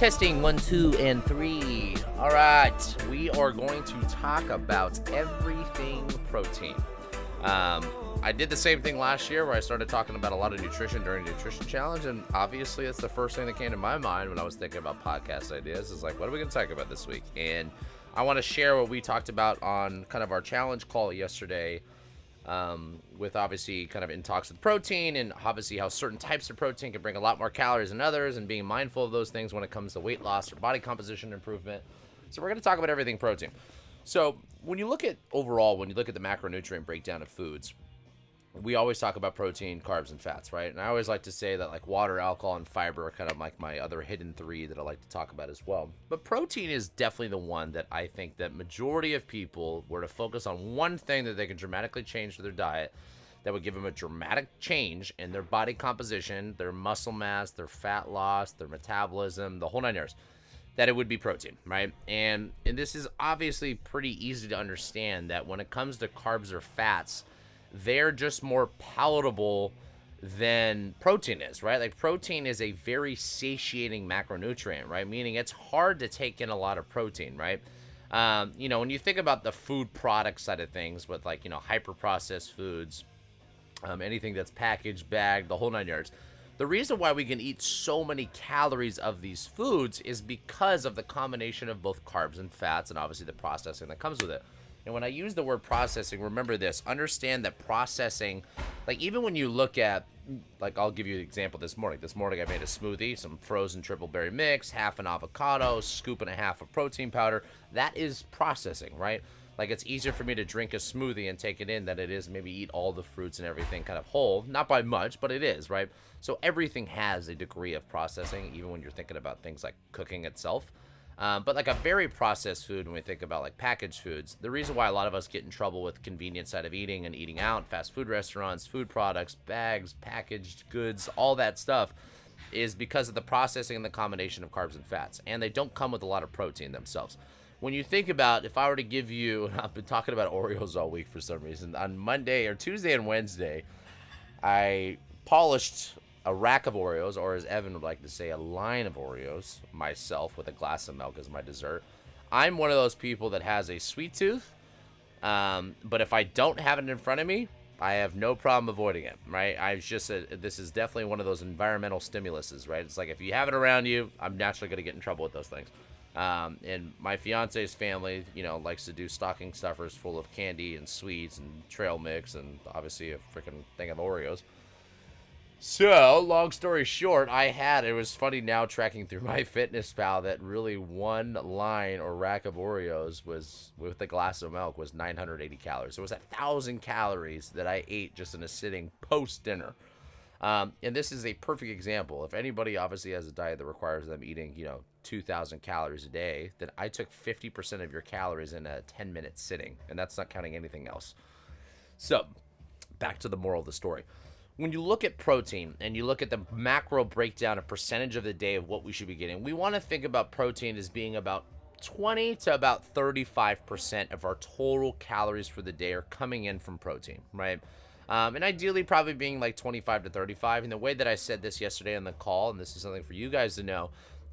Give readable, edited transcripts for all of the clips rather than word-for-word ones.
Testing 1, 2, and 3. All right, we are going to talk about everything protein. I did the same thing last year where I started talking about a lot of nutrition during the nutrition challenge, and obviously that's the first thing that came to my mind when I was thinking about podcast ideas is like, what are we going to talk about this week? And I want to share what we talked about on kind of our challenge call yesterday, with obviously kind of in talks with protein and obviously how certain types of protein can bring a lot more calories than others and being mindful of those things when it comes to weight loss or body composition improvement. So we're going to talk about everything protein. So when you look at overall, when you look at the macronutrient breakdown of foods, we always talk about protein, carbs, and fats, right? And I always like to say that like water, alcohol, and fiber are kind of like my other hidden three that I like to talk about as well. But protein is definitely the one that I think that majority of people were to focus on one thing that they can dramatically change to their diet that would give them a dramatic change in their body composition, their muscle mass, their fat loss, their metabolism, the whole nine yards, that it would be protein, right? And this is obviously pretty easy to understand that when it comes to carbs or fats, they're just more palatable than protein is, right? Like protein is a very satiating macronutrient, right? Meaning it's hard to take in a lot of protein, right? When you think about the food product side of things with like, hyper processed foods, anything that's packaged, bagged, the whole nine yards. The reason why we can eat so many calories of these foods is because of the combination of both carbs and fats and obviously the processing that comes with it. And when I use the word processing, remember this, understand that processing, like even when you look at, like I'll give you an example this morning. This morning I made a smoothie, some frozen triple berry mix, half an avocado, scoop and a half of protein powder. That is processing, right? Like it's easier for me to drink a smoothie and take it in than it is maybe eat all the fruits and everything kind of whole. Not by much, but it is, right? So everything has a degree of processing, even when you're thinking about things like cooking itself. But like a very processed food, when we think about like packaged foods, the reason why a lot of us get in trouble with convenience side of eating and eating out, fast food restaurants, food products, bags, packaged goods, all that stuff is because of the processing and the combination of carbs and fats. And they don't come with a lot of protein themselves. When you think about, if I were to give you, I've been talking about Oreos all week for some reason, on Monday or Tuesday and Wednesday, I polished a rack of Oreos, or as Evan would like to say, a line of Oreos, myself with a glass of milk as my dessert. I'm one of those people that has a sweet tooth, but if I don't have it in front of me, I have no problem avoiding it, right? This is definitely one of those environmental stimuluses, right? It's like if you have it around you, I'm naturally going to get in trouble with those things. And my fiance's family, likes to do stocking stuffers full of candy and sweets and trail mix and obviously a freaking thing of Oreos. So, long story short, it was funny now tracking through my MyFitnessPal that really one line or rack of Oreos was, with a glass of milk, was 980 calories. So it was 1,000 calories that I ate just in a sitting post-dinner. And this is a perfect example. If anybody obviously has a diet that requires them eating, 2,000 calories a day, then I took 50% of your calories in a 10-minute sitting, and that's not counting anything else. So, back to the moral of the story. When you look at protein and you look at the macro breakdown of percentage of the day of what we should be getting, we want to think about protein as being about 20 to about 35% of our total calories for the day are coming in from protein, right? And ideally probably being like 25 to 35. And the way that I said this yesterday on the call, and this is something for you guys to know,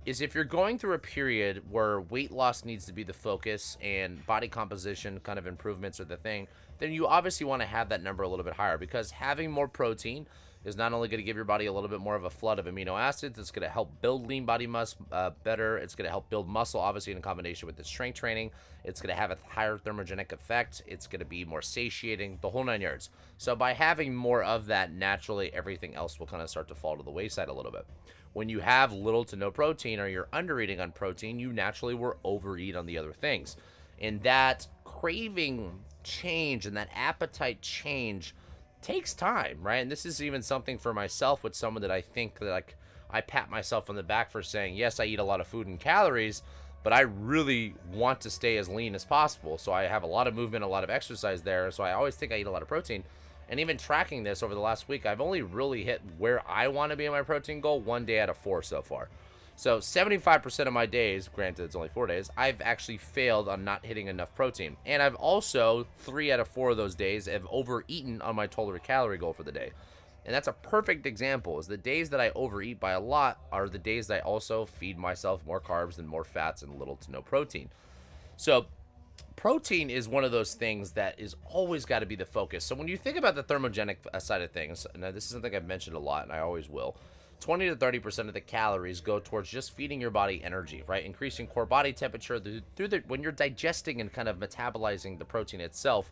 is if you're going through a period where weight loss needs to be the focus and body composition kind of improvements are the thing, then you obviously want to have that number a little bit higher, because having more protein is not only going to give your body a little bit more of a flood of amino acids, it's going to help build lean body mass better. It's going to help build muscle, obviously, in combination with the strength training. It's going to have a higher thermogenic effect. It's going to be more satiating, the whole nine yards. So by having more of that, naturally, everything else will kind of start to fall to the wayside a little bit. When you have little to no protein or you're under eating on protein, you naturally will overeat on the other things. And that craving change and that appetite change takes time, right? And this is even something for myself with someone that I think that like I pat myself on the back for saying, yes, I eat a lot of food and calories, but I really want to stay as lean as possible. So I have a lot of movement, a lot of exercise there. So I always think I eat a lot of protein. And even tracking this over the last week, I've only really hit where I want to be in my protein goal 1 day out of 4 so far. So 75% of my days, granted it's only 4 days, I've actually failed on not hitting enough protein. And I've also, 3 out of 4 of those days, have overeaten on my total calorie goal for the day. And that's a perfect example, is the days that I overeat by a lot are the days that I also feed myself more carbs and more fats and little to no protein. So protein is one of those things that is always got to be the focus. So when you think about the thermogenic side of things, now this is something I've mentioned a lot and I always will, 20 to 30% of the calories go towards just feeding your body energy, right? Increasing core body temperature when you're digesting and kind of metabolizing the protein itself.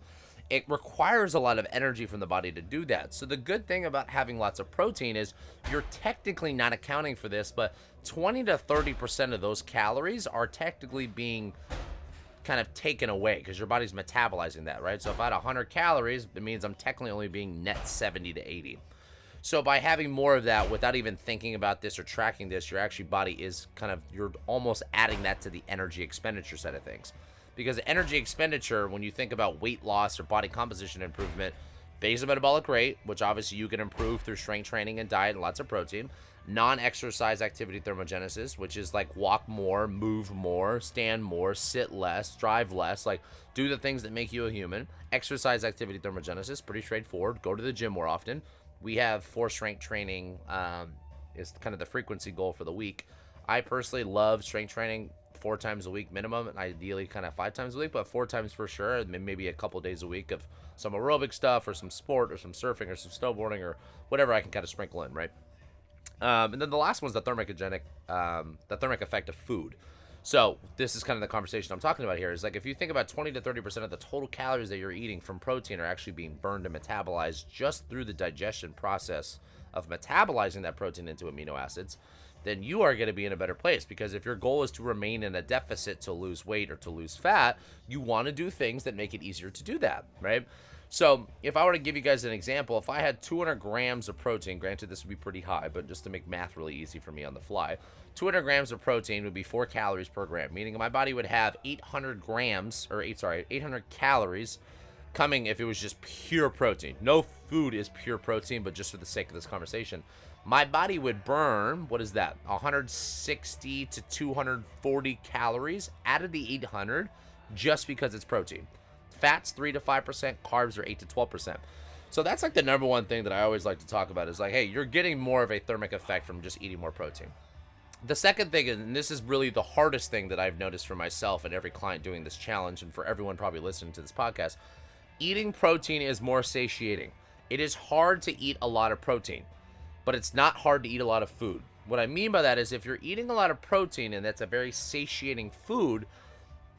It requires a lot of energy from the body to do that. So the good thing about having lots of protein is you're technically not accounting for this, but 20 to 30% of those calories are technically being kind of taken away because your body's metabolizing that, right? So if I had 100 calories, it means I'm technically only being net 70 to 80. So by having more of that without even thinking about this or tracking this, your actually body is you're almost adding that to the energy expenditure side of things. Because energy expenditure, when you think about weight loss or body composition improvement, basal metabolic rate, which obviously you can improve through strength training and diet and lots of protein, non-exercise activity thermogenesis, which is like walk more, move more, stand more, sit less, drive less, like do the things that make you a human. Exercise activity thermogenesis, pretty straightforward. Go to the gym more often. We have 4 strength training is kind of the frequency goal for the week. I personally love strength training 4 times a week minimum, and ideally kind of 5 times a week, but 4 times for sure, and maybe a couple days a week of some aerobic stuff or some sport or some surfing or some snowboarding or whatever I can kind of sprinkle in, right? And then the last one's the thermic effect of food. So this is kind of the conversation I'm talking about here, is like if you think about 20 to 30% of the total calories that you're eating from protein are actually being burned and metabolized just through the digestion process of metabolizing that protein into amino acids, then you are going to be in a better place. Because if your goal is to remain in a deficit to lose weight or to lose fat, you want to do things that make it easier to do that, right? So if I were to give you guys an example, if I had 200 grams of protein, granted this would be pretty high, but just to make math really easy for me on the fly, 200 grams of protein would be 4 calories per gram, meaning my body would have 800 calories coming if it was just pure protein. No food is pure protein, but just for the sake of this conversation, my body would burn, what is that, 160 to 240 calories out of the 800 just because it's protein. Fats 3 to 5%, carbs are 8 to 12%. So that's like the number one thing that I always like to talk about is like, hey, you're getting more of a thermic effect from just eating more protein. The second thing, and this is really the hardest thing that I've noticed for myself and every client doing this challenge, and for everyone probably listening to this podcast, eating protein is more satiating. It is hard to eat a lot of protein, but it's not hard to eat a lot of food. What I mean by that is if you're eating a lot of protein and that's a very satiating food,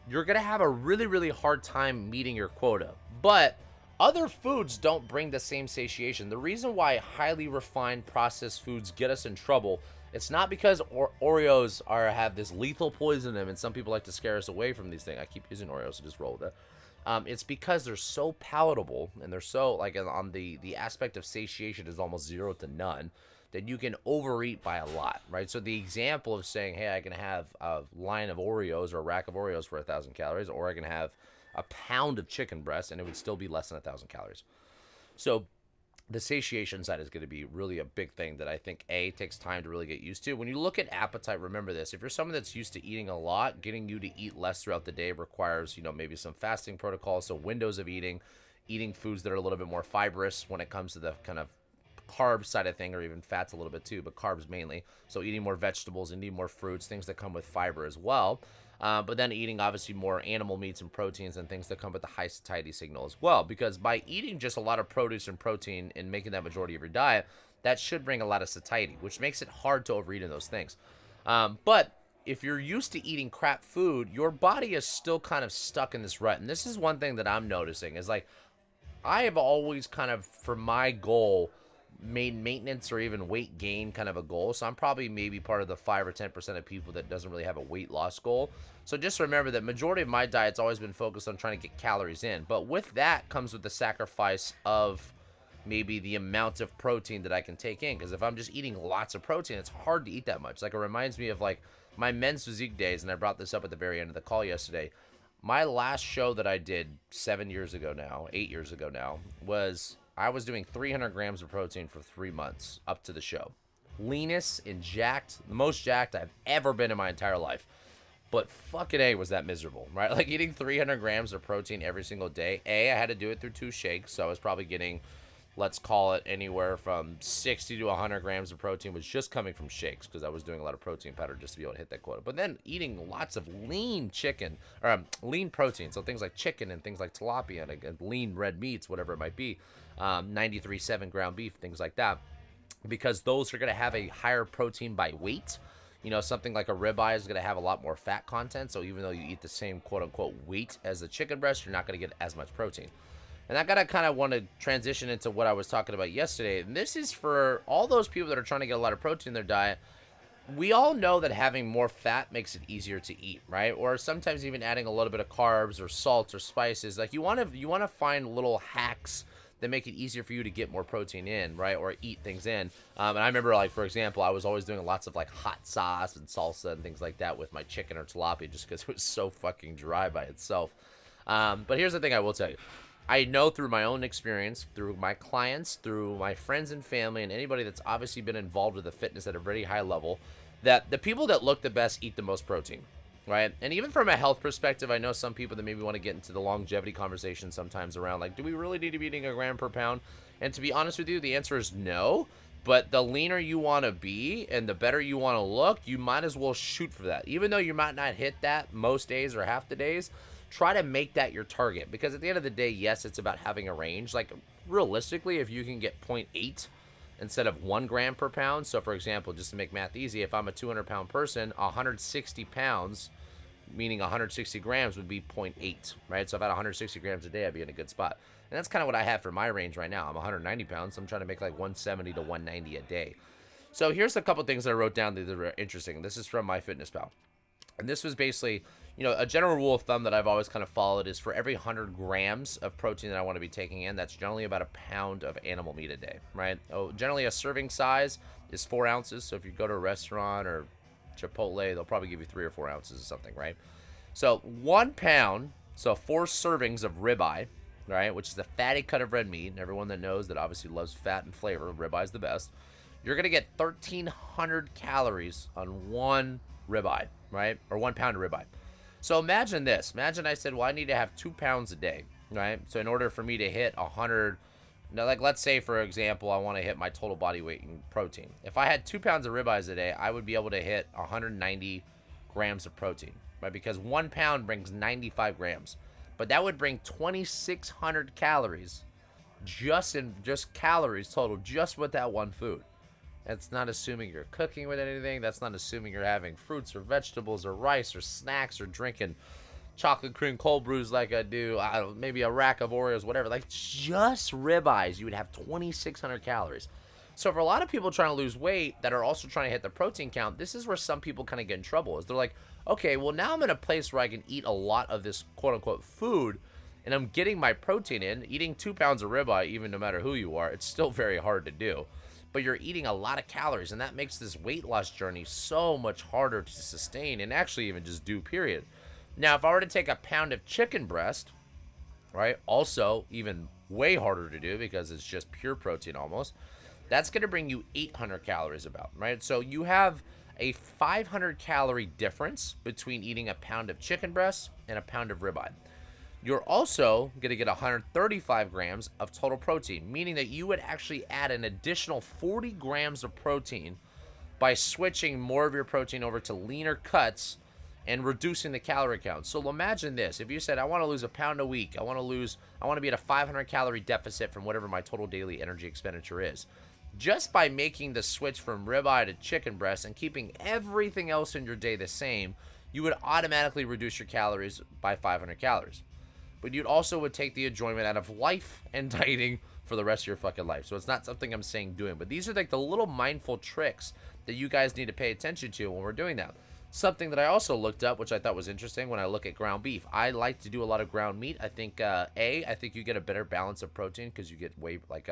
you're going to have a really, really hard time meeting your quota. But other foods don't bring the same satiation. The reason why highly refined processed foods get us in trouble, it's not because Oreos have this lethal poison in them, and some people like to scare us away from these things. I keep using Oreos, so just roll with that. It's because they're so palatable, and they're so, like, on the aspect of satiation is almost 0 to none, that you can overeat by a lot, right? So the example of saying, hey, I can have a line of Oreos or a rack of Oreos for 1,000 calories, or I can have a pound of chicken breast and it would still be less than 1,000 calories. So the satiation side is going to be really a big thing that I think, takes time to really get used to. When you look at appetite, remember this. If you're someone that's used to eating a lot, getting you to eat less throughout the day requires, maybe some fasting protocols, so windows of eating foods that are a little bit more fibrous when it comes to the kind of carb side of thing, or even fats a little bit too, but carbs mainly. So eating more vegetables and eating more fruits, things that come with fiber as well. But then eating obviously more animal meats and proteins and things that come with the high satiety signal as well. Because by eating just a lot of produce and protein and making that majority of your diet, that should bring a lot of satiety, which makes it hard to overeat in those things. But if you're used to eating crap food, your body is still kind of stuck in this rut. And this is one thing that I'm noticing is like, I have always kind of, for my goal, made maintenance or even weight gain kind of a goal. So I'm probably maybe part of the 5 or 10% of people that doesn't really have a weight loss goal. So just remember that majority of my diet's always been focused on trying to get calories in. But with that comes with the sacrifice of maybe the amount of protein that I can take in. Because if I'm just eating lots of protein, it's hard to eat that much. Like, it reminds me of like my men's physique days, and I brought this up at the very end of the call yesterday. My last show that I did 8 years ago now, was I was doing 300 grams of protein for 3 months up to the show. Leanest and jacked, the most jacked I've ever been in my entire life. But fucking was that miserable, right? Like, eating 300 grams of protein every single day. I had to do it through 2 shakes, so I was probably getting let's call it anywhere from 60 to 100 grams of protein was just coming from shakes, because I was doing a lot of protein powder just to be able to hit that quota. But then eating lots of lean chicken, or lean protein, so things like chicken and things like tilapia and lean red meats, whatever it might be, 93.7 ground beef, things like that, because those are going to have a higher protein by weight. You know, something like a ribeye is going to have a lot more fat content, so even though you eat the same quote-unquote weight as the chicken breast, you're not going to get as much protein. And I gotta kind of want to transition into what I was talking about yesterday. And this is for all those people that are trying to get a lot of protein in their diet. We all know that having more fat makes it easier to eat, right? Or sometimes even adding a little bit of carbs or salt or spices. Like you want to find little hacks that make it easier for you to get more protein in, right? Or eat things in. And I remember, like, for example, I was always doing lots of like hot sauce and salsa and things like that with my chicken or tilapia, just because it was so fucking dry by itself. But here's the thing I will tell you. I know through my own experience, through my clients, through my friends and family, and anybody that's obviously been involved with the fitness at a very high level, that the people that look the best eat the most protein, right? And even from a health perspective, I know some people that maybe want to get into the longevity conversation sometimes around, like, do we really need to be eating a gram per pound? And to be honest with you, the answer is no. But the leaner you want to be and the better you want to look, you might as well shoot for that. Even though you might not hit that most days or half the days, try to make that your target, because at the end of the day, yes, it's about having a range. Like, realistically, if you can get 0.8 instead of 1 gram per pound. So for example, just to make math easy, if I'm a 200-pound person, 160 pounds, meaning 160 grams, would be 0.8, right? So about 160 grams a day, I'd be in a good spot. And that's kind of what I have for my range right now. I'm 190 pounds, so I'm trying to make like 170 to 190 a day. So here's a couple things that I wrote down that are interesting. This is from MyFitnessPal. And this was basically, you know, a general rule of thumb that I've always kind of followed is for every 100 grams of protein that I want to be taking in, that's generally about a pound of animal meat a day, right? Oh, generally a serving size is 4 ounces. So if you go to a restaurant or Chipotle, they'll probably give you 3 or 4 ounces of something, right? So 1 pound, so 4 servings of ribeye, right, which is the fatty cut of red meat. And everyone that knows that obviously loves fat and flavor, ribeye is the best. You're going to get 1,300 calories on 1 ribeye, right? Or 1 pound of ribeye. So imagine this. Imagine I said, well, I need to have 2 pounds a day, right? So in order for me to hit 100, now, like, let's say, for example, I want to hit my total body weight in protein. If I had 2 pounds of ribeyes a day, I would be able to hit 190 grams of protein, right? Because 1 pound brings 95 grams. But that would bring 2,600 calories, just calories total, just with that one food. That's not assuming you're cooking with anything. That's not assuming you're having fruits or vegetables or rice or snacks or drinking chocolate cream cold brews like I do. Maybe a rack of Oreos, whatever. Like, just ribeyes, you would have 2,600 calories. So for a lot of people trying to lose weight that are also trying to hit the protein count, this is where some people kind of get in trouble. Is they're like, okay, well, now I'm in a place where I can eat a lot of this quote-unquote food, and I'm getting my protein in. Eating 2 pounds of ribeye, even no matter who you are, it's still very hard to do. But you're eating a lot of calories, and that makes this weight loss journey so much harder to sustain and actually even just do, period. Now, if I were to take a pound of chicken breast, right, also even way harder to do because it's just pure protein almost, that's going to bring you 800 calories about, right? So you have a 500 calorie difference between eating a pound of chicken breast and a pound of ribeye. You're also going to get 135 grams of total protein, meaning that you would actually add an additional 40 grams of protein by switching more of your protein over to leaner cuts and reducing the calorie count. So imagine this. If you said, I want to lose a pound a week, I want to be at a 500 calorie deficit from whatever my total daily energy expenditure is. Just by making the switch from ribeye to chicken breast and keeping everything else in your day the same, you would automatically reduce your calories by 500 calories. But you'd also would take the enjoyment out of life and dieting for the rest of your fucking life. So it's not something I'm saying doing, but these are like the little mindful tricks that you guys need to pay attention to when we're doing that. Something that I also looked up, which I thought was interesting when I look at ground beef. I like to do a lot of ground meat. I think, I think you get a better balance of protein because you get way, like,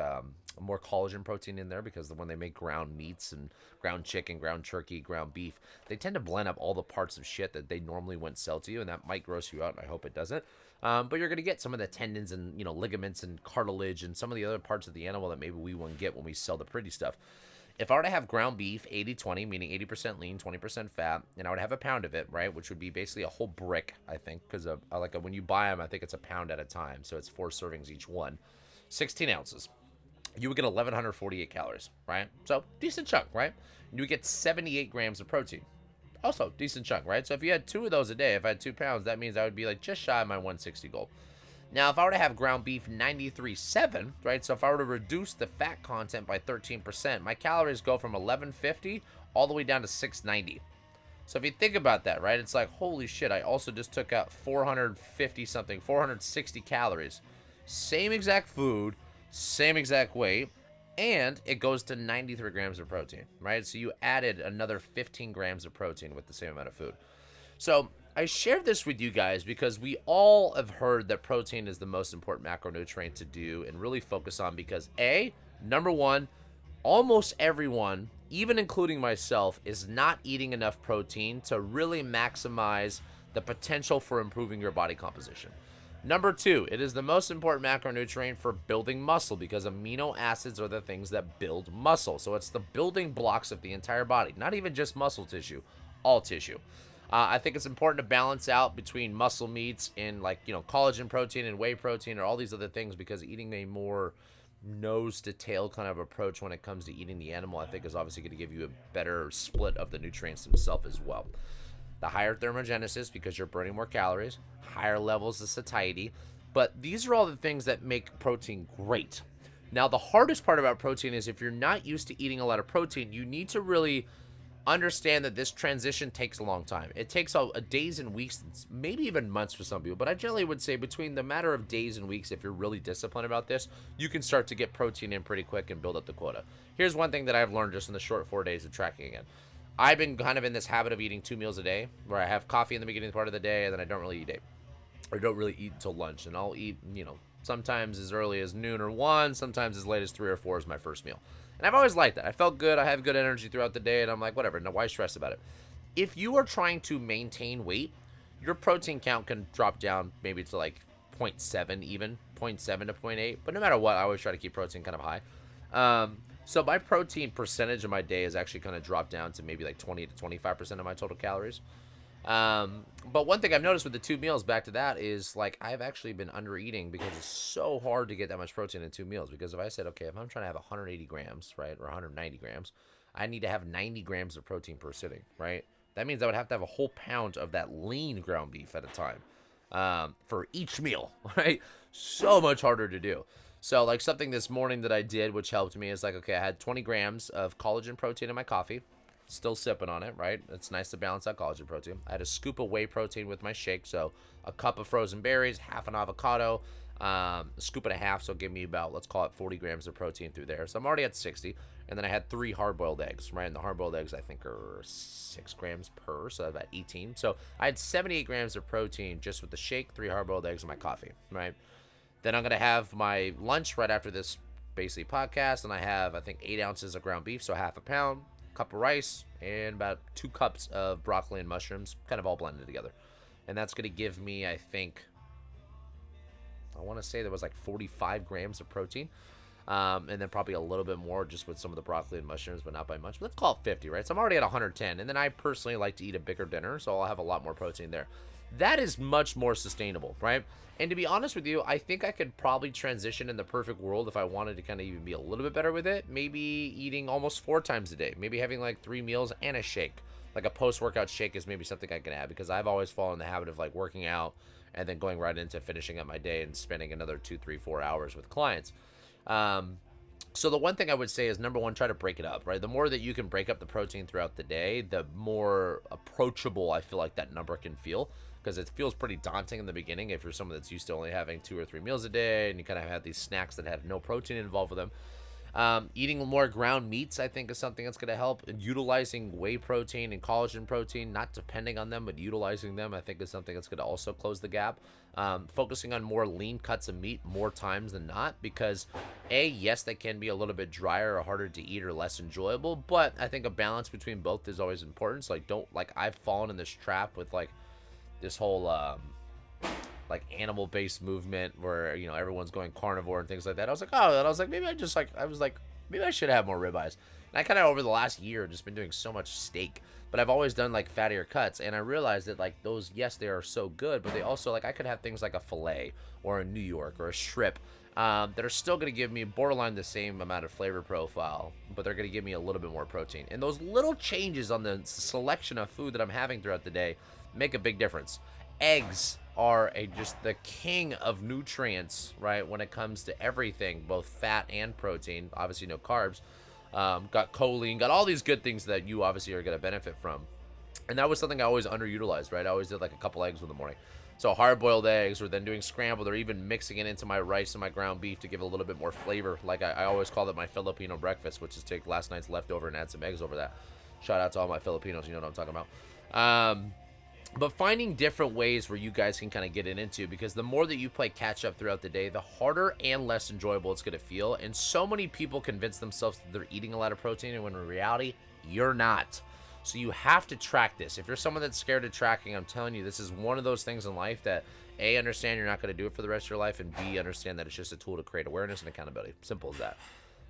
more collagen protein in there, because when they make ground meats and ground chicken, ground turkey, ground beef, they tend to blend up all the parts of shit that they normally wouldn't sell to you, and that might gross you out, and I hope it doesn't. But you're going to get some of the tendons and, ligaments and cartilage and some of the other parts of the animal that maybe we wouldn't get when we sell the pretty stuff. If I were to have ground beef 80-20, meaning 80% lean, 20% fat, and I would have a pound of it, right, which would be basically a whole brick, I think, because when you buy them, I think it's a pound at a time, so it's 4 servings each one, 16 ounces. you would get 1,148 calories, right? So decent chunk, right? You would get 78 grams of protein. Also decent chunk, right? So if you had 2 of those a day, if I had 2 pounds, that means I would be like just shy of my 160 goal. Now, if I were to have ground beef 93.7, right? So if I were to reduce the fat content by 13%, my calories go from 1150 all the way down to 690. So if you think about that, right? It's like, holy shit, I also just took out 450 something, 460 calories. Same exact food, same exact weight, and it goes to 93 grams of protein, right? So you added another 15 grams of protein with the same amount of food. So I share this with you guys because we all have heard that protein is the most important macronutrient to do and really focus on because number one, almost everyone, even including myself, is not eating enough protein to really maximize the potential for improving your body composition. Number two, it is the most important macronutrient for building muscle because amino acids are the things that build muscle. So it's the building blocks of the entire body, not even just muscle tissue, all tissue. I think it's important to balance out between muscle meats and collagen protein and whey protein or all these other things because eating a more nose to tail kind of approach when it comes to eating the animal, I think is obviously going to give you a better split of the nutrients themselves as well. The higher thermogenesis because you're burning more calories, higher levels of satiety, but these are all the things that make protein great. Now, the hardest part about protein is if you're not used to eating a lot of protein, you need to really understand that this transition takes a long time. It takes a days and weeks, maybe even months for some people, but I generally would say between the matter of days and weeks, if you're really disciplined about this, you can start to get protein in pretty quick and build up the quota. Here's one thing that I've learned just in the short 4 days of tracking again. I've been kind of in this habit of eating 2 meals a day, where I have coffee in the beginning part of the day, and then I don't really eat or don't really eat until lunch, and I'll eat, sometimes as early as noon or 1, sometimes as late as 3 or 4 is my first meal. And I've always liked that. I felt good. I have good energy throughout the day, and I'm like, whatever. No, why stress about it? If you are trying to maintain weight, your protein count can drop down maybe to like 0.7 even, 0.7 to 0.8. But no matter what, I always try to keep protein kind of high. So my protein percentage of my day is actually kind of dropped down to maybe like 20 to 25% of my total calories. But one thing I've noticed with the 2 meals, back to that, is like I've actually been under eating because it's so hard to get that much protein in 2 meals. Because if I said, okay, if I'm trying to have 180 grams, right, or 190 grams, I need to have 90 grams of protein per sitting, right? That means I would have to have a whole pound of that lean ground beef at a time, for each meal, right? So much harder to do. So like something this morning that I did, which helped me, is like, okay, I had 20 grams of collagen protein in my coffee. Still sipping on it, right? It's nice to balance out collagen protein. I had a scoop of whey protein with my shake, so a cup of frozen berries, half an avocado, a scoop and a half, so give me about, let's call it 40 grams of protein through there. So I'm already at 60, and then I had 3 hard-boiled eggs, right? And the hard-boiled eggs, I think, are 6 grams per, so about 18. So I had 78 grams of protein just with the shake, 3 hard-boiled eggs, and my coffee, right? Then I'm going to have my lunch right after this basically podcast, and I have, I think, 8 ounces of ground beef, so half a pound, cup of rice, and about 2 cups of broccoli and mushrooms, kind of all blended together. And that's going to give me, I think, I want to say there was like 45 grams of protein. And then probably a little bit more just with some of the broccoli and mushrooms, but not by much. But let's call it 50, right? So I'm already at 110. And then I personally like to eat a bigger dinner, so I'll have a lot more protein there. That is much more sustainable, right? And to be honest with you, I think I could probably transition in the perfect world if I wanted to kind of even be a little bit better with it. Maybe eating almost 4 times a day. Maybe having like 3 meals and a shake. Like a post-workout shake is maybe something I can add because I've always fallen in the habit of like working out and then going right into finishing up my day and spending another 2, 3, 4 hours with clients. So the one thing I would say is, number one, try to break it up, right? The more that you can break up the protein throughout the day, the more approachable I feel like that number can feel, because it feels pretty daunting in the beginning if you're someone that's used to only having 2 or 3 meals a day and you kind of have these snacks that have no protein involved with them. Eating more ground meats, I think, is something that's going to help. And utilizing whey protein and collagen protein, not depending on them, but utilizing them, I think is something that's going to also close the gap. Focusing on more lean cuts of meat more times than not, because yes, they can be a little bit drier or harder to eat or less enjoyable, but I think a balance between both is always important. So I've fallen in this trap with like this whole like animal-based movement where everyone's going carnivore and things like that. I was like, maybe I should have more ribeyes. And I kind of over the last year just been doing so much steak, but I've always done like fattier cuts, and I realized that like those, yes, they are so good, but they also, like, I could have things like a fillet or a New York or a strip, that are still going to give me borderline the same amount of flavor profile, but they're going to give me a little bit more protein. And those little changes on the selection of food that I'm having throughout the day make a big difference. Eggs are just the king of nutrients, right, when it comes to everything, both fat and protein. Obviously, no carbs. Got choline, got all these good things that you obviously are going to benefit from. And that was something I always underutilized, right? I always did like a couple eggs in the morning. So hard-boiled eggs, or then doing scrambled, or even mixing it into my rice and my ground beef to give it a little bit more flavor. Like I always call it my Filipino breakfast, which is take last night's leftover and add some eggs over that. Shout out to all my Filipinos, you know what I'm talking about. But finding different ways where you guys can kind of get it into, because the more that you play catch up throughout the day, the harder and less enjoyable it's going to feel. And so many people convince themselves that they're eating a lot of protein, and when in reality, you're not. So you have to track this. If you're someone that's scared of tracking, I'm telling you, this is one of those things in life that A, understand you're not going to do it for the rest of your life, and B, understand that it's just a tool to create awareness and accountability. Simple as that.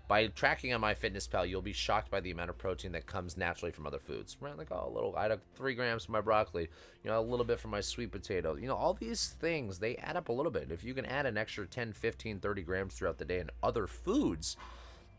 By tracking on MyFitnessPal, you'll be shocked by the amount of protein that comes naturally from other foods. Right? Like, I had 3 grams from my broccoli, a little bit from my sweet potato. All these things, they add up a little bit. If you can add an extra 10, 15, 30 grams throughout the day in other foods,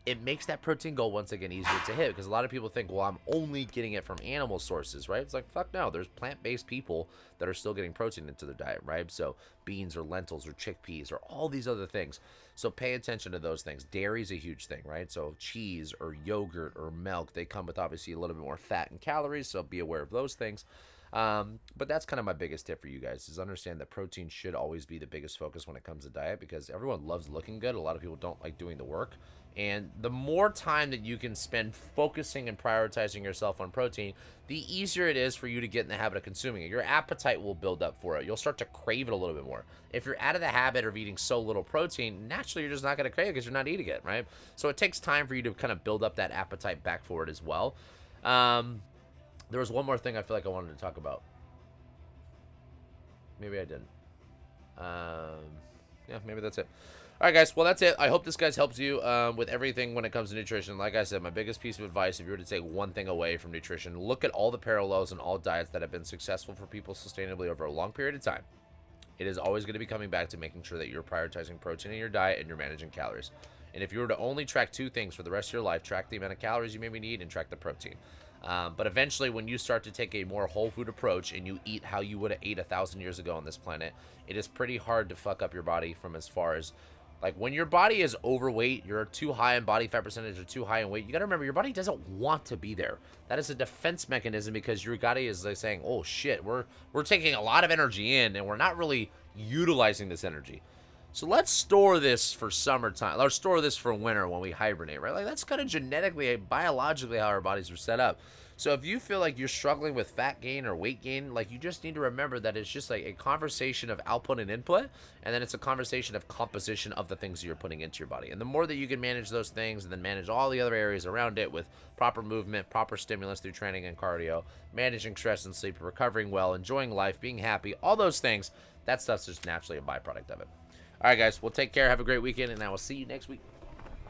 it makes that protein goal once again easier to hit, because a lot of people think, well, I'm only getting it from animal sources, right? It's like, fuck no. There's plant-based people that are still getting protein into their diet, right? So beans or lentils or chickpeas or all these other things. So pay attention to those things. Dairy is a huge thing, right? So cheese or yogurt or milk, they come with obviously a little bit more fat and calories, so be aware of those things. But that's kind of my biggest tip for you guys, is understand that protein should always be the biggest focus when it comes to diet, because everyone loves looking good. A lot of people don't like doing the work. And the more time that you can spend focusing and prioritizing yourself on protein, the easier it is for you to get in the habit of consuming it. Your appetite will build up for it. You'll start to crave it a little bit more. If you're out of the habit of eating so little protein, naturally you're just not going to crave it because you're not eating it, right? So it takes time for you to kind of build up that appetite back for it as well. There was one more thing I feel like I wanted to talk about. Maybe I didn't. Yeah, maybe that's it. All right, guys. Well, that's it. I hope this, guys, helps you with everything when it comes to nutrition. Like I said, my biggest piece of advice, if you were to take one thing away from nutrition, look at all the parallels and all diets that have been successful for people sustainably over a long period of time. It is always going to be coming back to making sure that you're prioritizing protein in your diet and you're managing calories. And if you were to only track 2 things for the rest of your life, track the amount of calories you maybe need and track the protein. But eventually, when you start to take a more whole food approach and you eat how you would have ate 1,000 years ago on this planet, it is pretty hard to fuck up your body from as far as, like, when your body is overweight, you're too high in body fat percentage or too high in weight, you got to remember your body doesn't want to be there. That is a defense mechanism, because your body is like saying, oh shit, we're taking a lot of energy in and we're not really utilizing this energy. So let's store this for summertime, or store this for winter when we hibernate, right? Like, that's kind of genetically, biologically how our bodies are set up. So if you feel like you're struggling with fat gain or weight gain, like, you just need to remember that it's just like a conversation of output and input, and then it's a conversation of composition of the things that you're putting into your body. And the more that you can manage those things and then manage all the other areas around it with proper movement, proper stimulus through training and cardio, managing stress and sleep, recovering well, enjoying life, being happy, all those things, that stuff's just naturally a byproduct of it. All right, guys. Well, take care. Have a great weekend, and I will see you next week.